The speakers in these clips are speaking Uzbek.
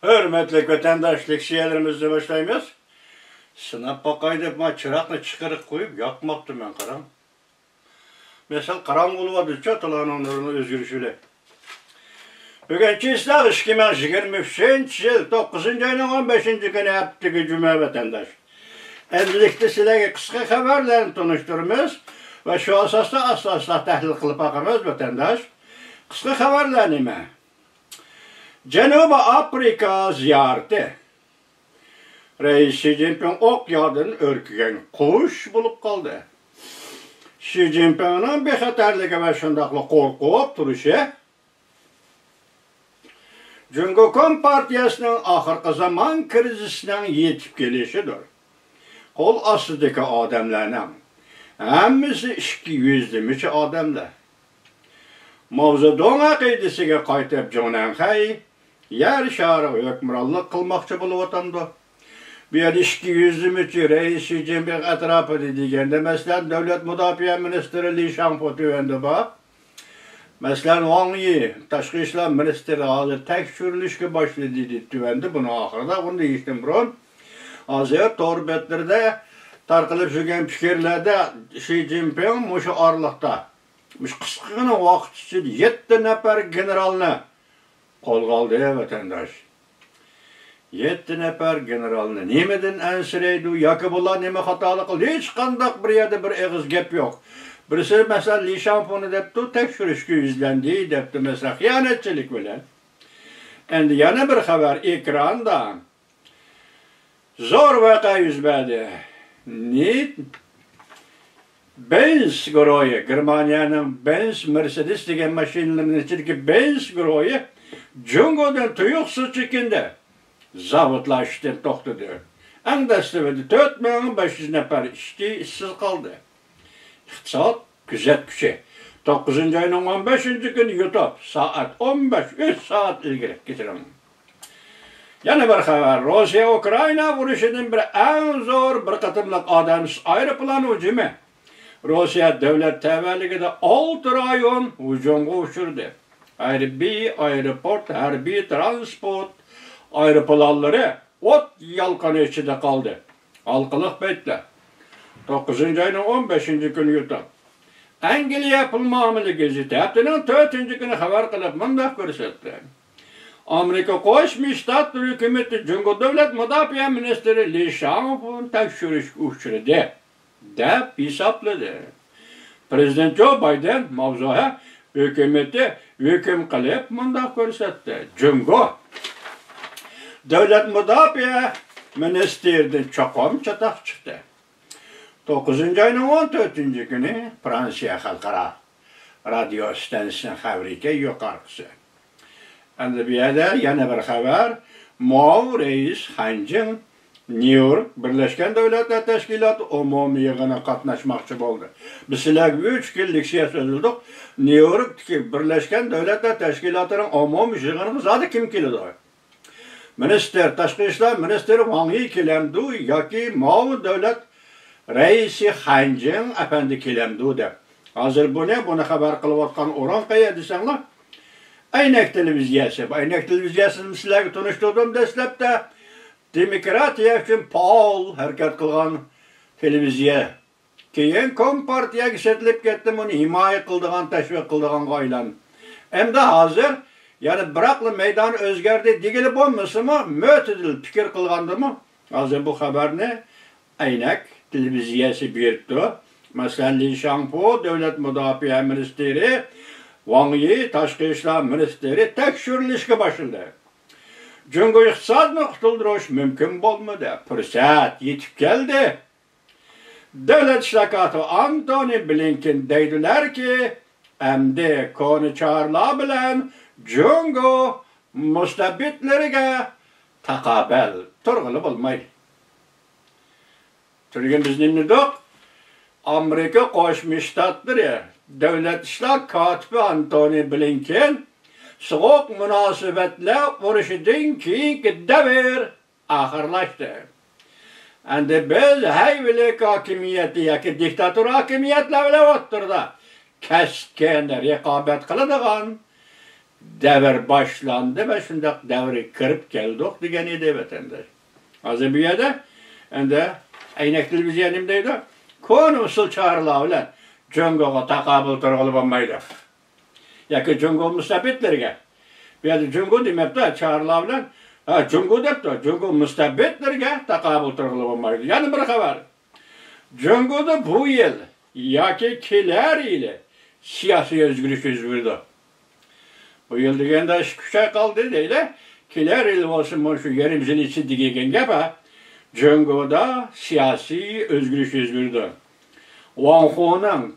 Hürmetli vatandaşlık şiirlerimizle başlayımız. Sınap bakaydı, ma çırakını çıkarıp koyup yakmaktım ben karam. Mesela karam oluvadı, çatılan onların özgürüşüyle. Bugünkü İslah işkimen 23. yıl 9. ayının 15. günü yaptığı cüme vatandaş. Endilikte sizlerge kısa haberlerini tanıştırmamız ve şu asasda asla tahlil kılıp bakımız vatandaş. Kısa haberlerini Cenubi Afrika ziyareti. Reis Xi Jinping ok yadın örkügen kuş bulup kaldı. Xi Jinping'in bexatarligi ve şundaqlı qorqup turuşu Cumhuriyet Partiyasının ahırkı zaman krizisinin yetip gelişidir. Kol asıdaki adamlarının hemmisi işki yüzlümüş adamlar. Mavzudon aqidisiga qaytib Jonanxay yer şarı hükümranlık kılmakçı bulup otandı. Bir işki yüzlümüçü Reis Xi Jinping etrafı dedigende mesela Devlet Müdafaa Ministri Li Shangpo tüvendi bak. Mesela Wang Yi, Taşkı İşler Ministri hazır tekşürülüşke başladı tüvendi. Bunu ahırda bunu değiştim burun. Hazır torbetlerde tarqılıp sürgen fikirlerde Xi Jinping muşu arlıqta. Kısqına vaqt içinde 7 nefer generalını kolga aldı vatandaş. 7 nefer generalını nemeden ensireydi, yakı bular neme hatalı kıldı. Hiç kandak bir yerde bir ağız gep yok. Birisi mesela Li Shangpo'nu depti, tekşürüşkü yüzlendi depti mesela hıyanetçilik bilen. Endi yana bir haber ekranda zor vaka yüzbedi. Ne? Benz groyu, Germanya'nın Benz Mercedes degen maşinlerinin içindeki Benz groyu Cungo'dan tuyuksuz çıkındı. Zavutlar işten toxtadı. Andası verdi 4500 nefer işsiz kaldı. İktisat güzel güçe. 9. ayının 15. günü YouTube saat 15, 3 saat ilgili getirin. Yana bir haber, Rusya-Ukrayna vuruşunun bir en zor bir katımlık adamız aeroplanı hücumu. Rusya devlet tevelligide 6 rayon hücumga uçurdu. Harbiy aeroport, harbiy transport aeroplanları ot yalkanı içinde kaldı. Halkılık bekle. 9. ayının 15. günü YouTube. Angliya yapılmamalı geziti. Heptinin 4. günü haber kılıp mındak görsetti. Amerika Koşmuş Ştatlar hükümeti Cumhuriyet Devlet Müdafaa Ministri Li Shangpo'nun tekşürüş uçurdu. Dep hesapladı. Prezident Joe Biden mavzuha hükümeti hüküm kılıp mındak görsetti. Cumhuriyet Devlet Müdafaa Ministri'den çokum çatak çıktı. 9. ayının 14. günü Fransa Halkara Radyo Stansiyonu haberike yukarısı. Endi bir yerde yana bir haber, Mao Reis Hancın New York Birleşken Devletler Teşkilatı umumi yığına katnaşmakçı oldu. Biz sizlerge 3 yıllık şey sözüldük. New York'taki Birleşken Devletler Teşkilatı'nın umumi yığını zaten kim kilidi? Minister, Taşkı İşler Ministeri Wang Yi kilemdu, yaki Mao Devlet Reisi Hancın efendi kilemdu de. Hazır bu ne? Bunu haber kılıvatkan oran kaya desenler. Aynak televiziyası. Aynak televiziyasını sizlerge tanıştırdım deslepte. Demokratiya için paul hareket kılgan televiziya. Keyin Kompartiya gisetilip kettim, onu himaye kıldığan, teşvik kıldığan gaylan. Hem de hazır, yani bıraklı meydan özgerdi, digili olması mı, mötedil fikir kılgandı mı? Hazır bu haber ne? Aynak televiziyası birikti. Mesela Li Shangpo, Devlet Müdafaa Ministeri, Wang Yi, Taşkı İşler Ministeri tekşürülüşke başladı. Cumhur iqtisadını qutuldirish mümkün olmadı. Fırsat yetip geldi. Devlet işlakatı Antony Blinken deydiler ki, emdi konu çağrılar bilen Cumhur mustabitlerine takabel turgulu bulmaydı. Türk'ün biz ne dedik? Amerika Koşmuş Ştatları Devlet İşler Katibi Antony Blinken soğuk münasebetle vuruşudun ki devir ahırlaştı. Endi biz hayvilik hakimiyeti yaki diktatör hakimiyetle bile oturdu. Keskin rekabet kılıdığın devir başlandı ve şundak devri kırıp geldik diyen idi vatandaş. Azı bir yerde ende aynak televizyenimdeydi. Konu usul çağrıla ulan Cungo'ga takabül turgulu olmaydı. Yaki Cungo müstabitlerge. Bir yerde Cungo demepti çağrıla ulan Cungo depti. Cungo müstabitlerge takabül turgulu olmaydı. Yani bir haber. Cungo'da bu yıl yaki kiler ile siyasi özgürlük özgürdü. Bu yıl degende kuşa kaldı değil. Kiler il olsun şu yerimizin içi digegen gibi Cungo'da siyasi özgürlük özgürdü. Wang Hu'nun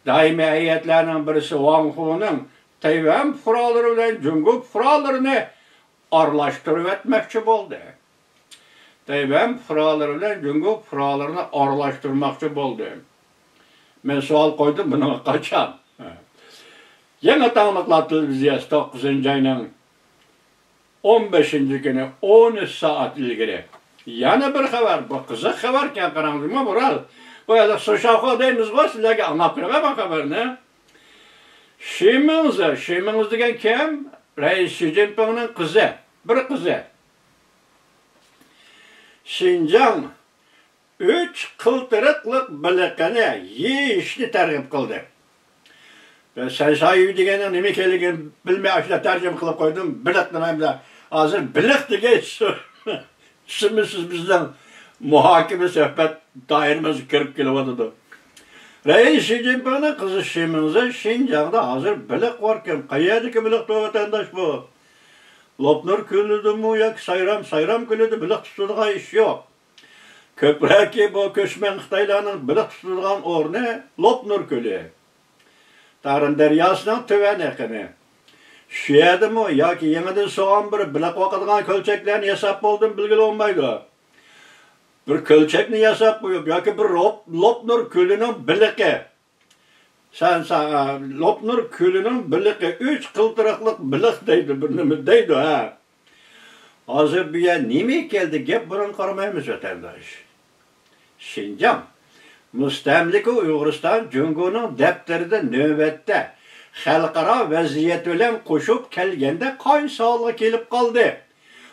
daimi ayetlerinin birisi Wang Hu'nun Tayvan furaları ile Cungo furalarını arlaştırıp etmekçi oldu. Tayvan furaları ile Cungo furalarını arlaştırmakçı oldu. Ben sual koydum buna kaçan. Yeni tanıklar televiziyası 9. ayının 15. günü 13 saat ilgili. Yani bir haber, bu kızık haberken karanlıma bural. Böyle soşafı deyimiz var, sizlerge anlatmaya bak haberini. Şiminiz degen kim? Reis Xi Jinping'in kızı, bir kızı. Şinjan 3 kıltırıklık bilikini yiyişli tergip kıldı. Ben sen sahibi degenin nemi keligini bilmeye aşağıda tercüme kılıp koydum. Bilik demem de hazır bilik dege siz bizden muhakeme sohbet dairimizi kırıp geliyordu. Reis Xi Jinping'in kızı Şiminiz'e Şinjan'da hazır bilik varken kayadaki bilik de vatandaş bu. Lopnur külüdü mü yak sayram külüdü bilik tutulduğu iş yok. Köpreki bu köşmen Xitaylarının bilik tutulduğun ornu Lopnur külü. Tarım deryasının töven ekini. Şuyada mı ya ki yeniden soğan bir bilik vakıdığın kölçeklerini hesap oldum bilgili olmaydı. Bir kölçekini hesap koyup ya ki bir Lopnur külünün biliki. Sen Lopnur külünün biliki 3 kıltırıklık bilik deydi ha. Hazır bir yer nime geldi gep burun karamayımız vatandaş. Şinjan. Müstemliki Uyg'uriston Cungo'nun depteride növbette xalqaro vaziyat bilan qo'shib kelganda qo'y sog'lig'i kelib qoldi.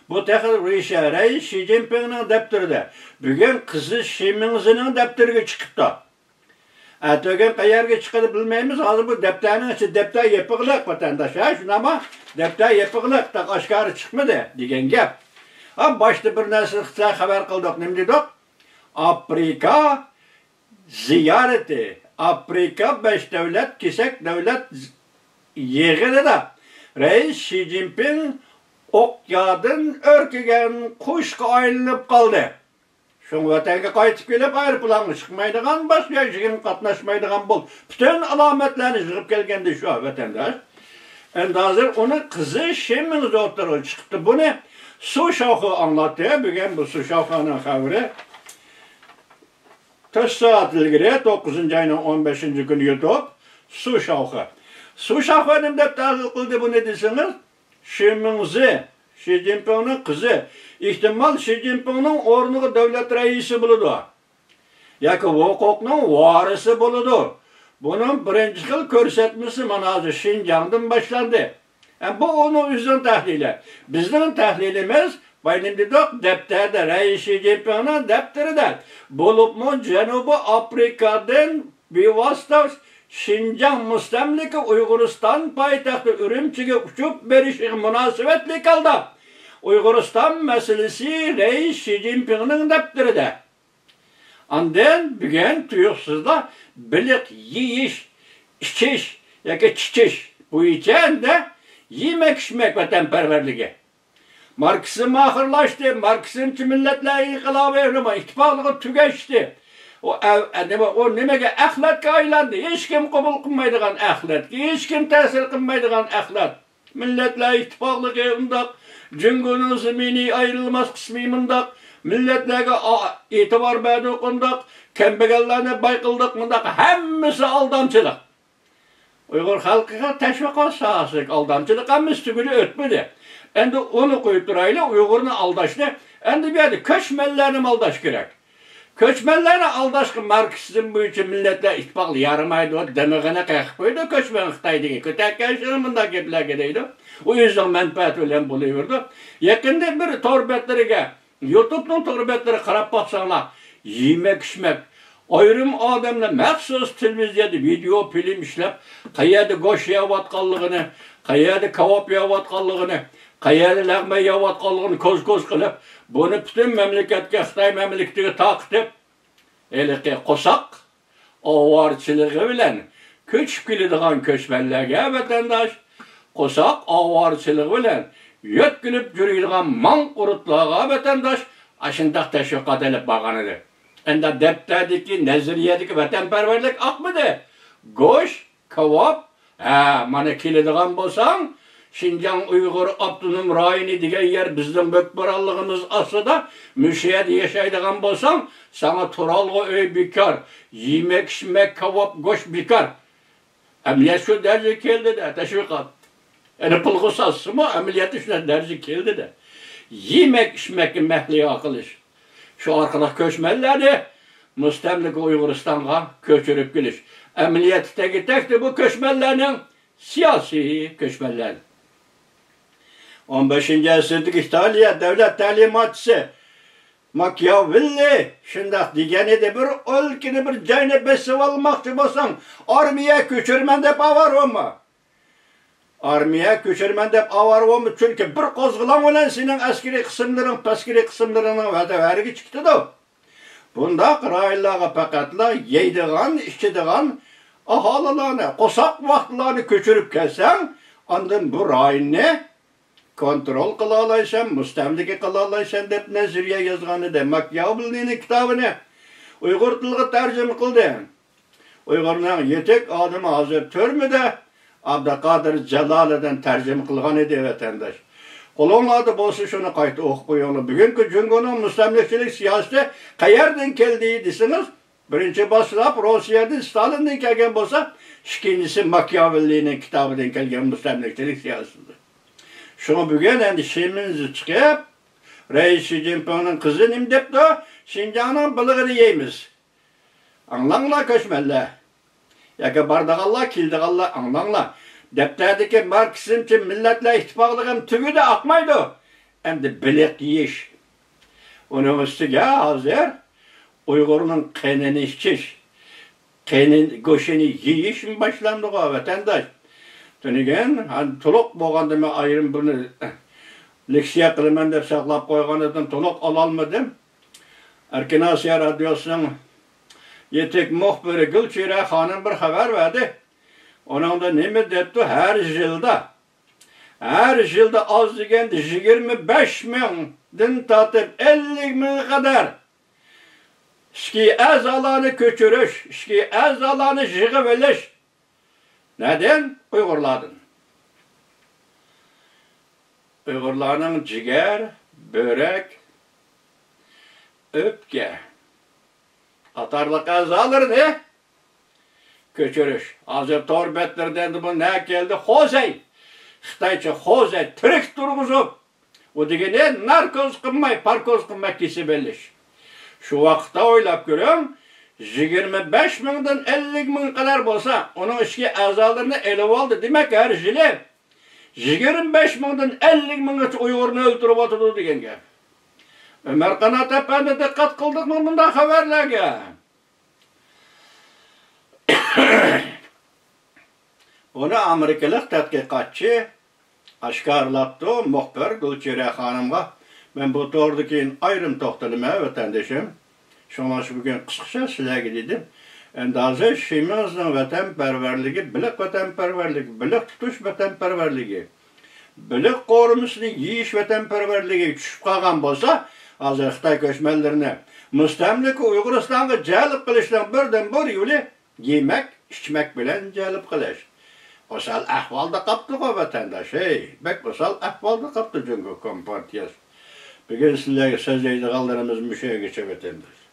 Bu texnik Reis Xi Jinping'ning depterida bugun qizi Shiminzining depteriga chiqibdi. Atog'an qayerga chiqadi bilmaymiz. Hozir bu depterning ichi depter yepiqliq vatandosh. Ha, shunama depter yepiqliq da oshkori chiqmadi degan gap. Ha, boshda bir narsa xabar qildik. Nima dedik? Afrika ziyareti, Afrika 5 devlet, kisek devlet yığını da Reis Xi Jinping okyadın örkügen kuşka ayrılıp kaldı. Şun vatanga qaytib kelip aeroplanı çıkmaydıgan, başka işin katnaşmaydıgan bol. Bütün alametlerini çıkıp gelgendi şu vatandaş. Endi hazır onun kızı Şiminiz oturup çıktı. Bunu Su Şavkı anlattı. Bugün bu Su Şavkı'nın haberi. 4 saat ilgili 9. ayının 15. günü YouTube Su Şavkı. Su Şavkı'nın da tahsil kıldı bu ne desiniz? Şiminzi, Xi Jinping'in kızı. İhtimal Xi Jinping'in ornuğu devlet reisi buludu. Yaki hukukun varisi buludu. Bunun birinci yıl körsetmesi manazı Şinjan'dan başlandı. Yani bu onun üzerine tahlili. Bizim tahlilimiz benim dedik defterde Reis Xi Jinping'in defterinde bulup mu Cenubi Afrika'dan bir vasıta Şinjan müstemliki Uyg'uriston paytaxti Ürümchiga uçup berişi münasebetli kaldı. Uyg'uriston meselesi Reis Xi Jinping'in defterinde. Ondan bugün tuyuqsizda bilik yiyiş, içiş, yoki chichish bo'yicha de yemek içmek vatanperverligi. Marksizm ahırlaştı, Marksizmchi millatlar inqilobi ittifoqligi tugaşdi. O nimaga axlatga aylandi? Hech kim qabul qilmaydigan axlat, hech kim ta'sir qilmaydigan axlat. Millatlar ittifoqligi undaq, Jungo'ning zaminiy ayrılmaz qismi mundaq, millatlarga e'tibor berdik undaq, kambag'allarni bayqildik mundaq, hammasi aldamchilik. Uyg'ur xalqiga tashviqot sohasi aldamchilik hammasi tuguli o'tmadi. Endi onu qo'yib turaylik, Uyg'urni aldashni, endi bu yerda ko'chmanlarni aldash kerak. Köçmenlerni aldaşkı Marksizm boyunca milletler ittifaklı yarımaydı o demegene kalkıp koydu köçmen Xitay'daki kötekkenşinin bunda geplerge deydi. O yüzden menfaat ölen buluyordu. Yakında bir torbetleriga YouTube'nun torbetleri qarab baksanlar yemek içmek ayrım adamlar maxsus televiziyada video film işlep qayerda go'sht yeyotganligini, qayerda kebab yeyotganligini, qayerda lag'ma yeyotganligini ko'z qilib, buni butun mamlakatga Xitoy mamlakatiga taqitib, elqi qo'saq ovorchiligi bilan ko'chib keladigan ko'chmanlarga vatandosh qo'saq ovorchiligi bilan yetkilib yuradigan manqurutlarga vatandosh ashundaq tashviqot olib borgan edi. Endi defterdagi nazariyadagi vatanparvarlik oqmidi? Go'sht, kebab, mana keladigan bo'lsang, Şinjan Uyghur Abdunum rayoni degan yer bizning bökbaralligimiz aslida mushu yerda yashaydigan bo'lsang, sana turalg'i uy bekor, yemek, içmek, kebab, go'sht bekor. Amaliyat shu darajaga keldi-da, tashviqot. Yani pul qilsasmi, amaliyat shuna darajaga keldi-da. Yemek, içmek mahliyo qilish. Şu orqali ko'chmanlarni mustamlika Uyg'uristonga ko'chirib kelish. Amaliyotdagi takdir bu ko'chmanlarning siyosiy ko'chmanlar. 15. asırdagi İtalya davlat ta'limotchisi Machiavelli shundoq degan edi, bir o'lkani bir joyni besib olmoqchi bo'lsang, armiya ko'chirman deb avarma. Armiya ko'chirman deb avarma, chunki bir qo'zg'olon bilan sening askariy qismlaring, paskariy qismlaringning vatavariga chiqdi-da. Bundaq rayonlarga faqatla yeydigan, ichadigan aholilarni, qo'saq vaqtlarni ko'chirib kelsang, ondan bu rayonni kontrol qila olaysan, mustamlika qila olaysan deb nazariya yozgan edi. Machiavellining kitobini Uyg'ur tiliga tarjima qildi. Uyg'urning yetek odami hozir turmida Abduqodir Jalolidan tarjima qilgan edi vatandosh. Qo'linglarda bo'lsa shuni qayta o'qib qo'yinglar. Bugungi Jungoning mustamlikachilik siyosati qayerdan keldi desangiz, birinchi boshlab Rossiyadan Stalindan kelgan bo'lsa, ikkinchisi Machiavellining kitobidan kelgan mustamlikachilik siyosati. Şuna bugün endi şeyimizni chiqib, Reis Xi Jinpingning qizi nim debdi, Şinjanning bilig'ini yeymiz. Anlanglar ko'chmanlar. Yoki bardag'anlar, keldiganlar anlanglar. Defterdagi Marksizmchi millatlar ittifoqligim tugida oqmaydi. Endi biliq yeyish. Uning ustiga hozir Uyg'urning qanini ichish, qanin go'shini yeyish boshlandi vatandosh. Tönügen, tuluq bo'lganda men ayrim buni leksiya qilaman deb saqlab qo'yganidan tuluq ololmadim. Erkin Osiyo radiosining yetek muxbiri Gulchehra xonim bir xabar berdi. Onunda nima debdi? Her yilda az deganda 25 mingdan tortib 50 ming qadar ishki a'zolarni ko'chirish, ishki a'zolarni yig'ib olish. Neden? Uyg'urlardan. Uyg'urlarning jigar, börek, o'pka qatorliq a'zolarini ko'chirish. Hozir torbetlardan bu ne keldi? Xozay. Xitoycha xozay tirik turg'izib, u degani narkoz qilmay, parkoz qilmay kesib olish. Shu vaqtda o'ylab ko'ring, 25 mingdan 50 ming qadar bo'lsa, uning ishki a'zolarini elib oldi. Demak, har yili 25 mingdan 50 minggacha Uyg'urni o'ltirib o'tadi degan gap. Umar Qanot apandi diqqat qildingmi bunday xabarlarga? Buni amerikalik tadqiqotchi oshkorlabdi, muxbir Gulchehra xonimga. Men bu to'g'rida keyin ayrim to'xtalaman vatandoshim. Şuna bugün qisqacha sizlarga dedim. Endi hozir shimimizning vatanparvarligi, biliq vatanparvarligi, biliq tutish vatanparvarligi, biliq qo'rimizni yeyish vatanparvarligi tushib qolgan bo'lsa, hozir Xitoy ko'chmanlarini mustamlika Uyg'uristonga jalb qilishdan birdan bir yo'li yemak, ichmak bilan jalb qilish. Osal ahvolda qoldi vatandosh. Bak osal ahvolda qoldi Jungo Kompartiyasi. Bugün sizlarga so'zlaydiganlarimiz mushuga vatandosh.